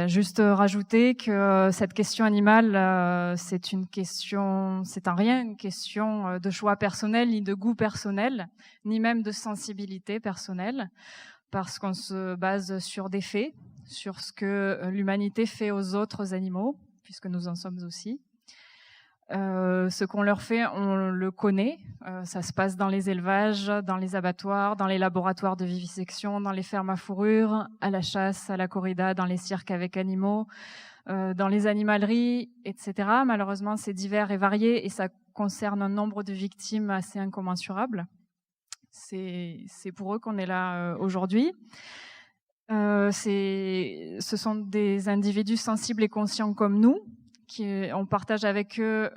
juste rajouter que cette question animale, c'est en rien une question de choix personnel, ni de goût personnel, ni même de sensibilité personnelle, parce qu'on se base sur des faits, sur ce que l'humanité fait aux autres animaux, puisque nous en sommes aussi. Ce qu'on leur fait, on le connaît. Ça se passe dans les élevages, dans les abattoirs, dans les laboratoires de vivisection, dans les fermes à fourrure, à la chasse, à la corrida, dans les cirques avec animaux, dans les animaleries, etc. Malheureusement, c'est divers et varié et ça concerne un nombre de victimes assez incommensurable. C'est pour eux qu'on est là aujourd'hui. Ce sont des individus sensibles et conscients comme nous, on partage avec eux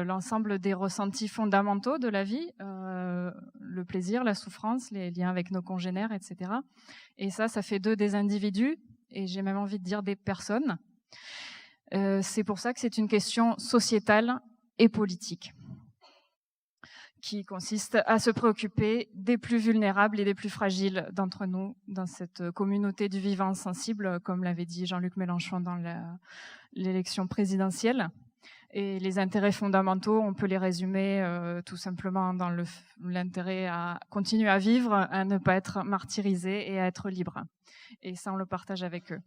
l'ensemble des ressentis fondamentaux de la vie, le plaisir, la souffrance, les liens avec nos congénères, etc. Et ça fait d'eux des individus, et j'ai même envie de dire des personnes. C'est pour ça que c'est une question sociétale et politique, qui consiste à se préoccuper des plus vulnérables et des plus fragiles d'entre nous dans cette communauté du vivant sensible, comme l'avait dit Jean-Luc Mélenchon dans l'élection présidentielle. Et les intérêts fondamentaux, on peut les résumer tout simplement dans l'intérêt à continuer à vivre, à ne pas être martyrisé et à être libre. Et ça, on le partage avec eux.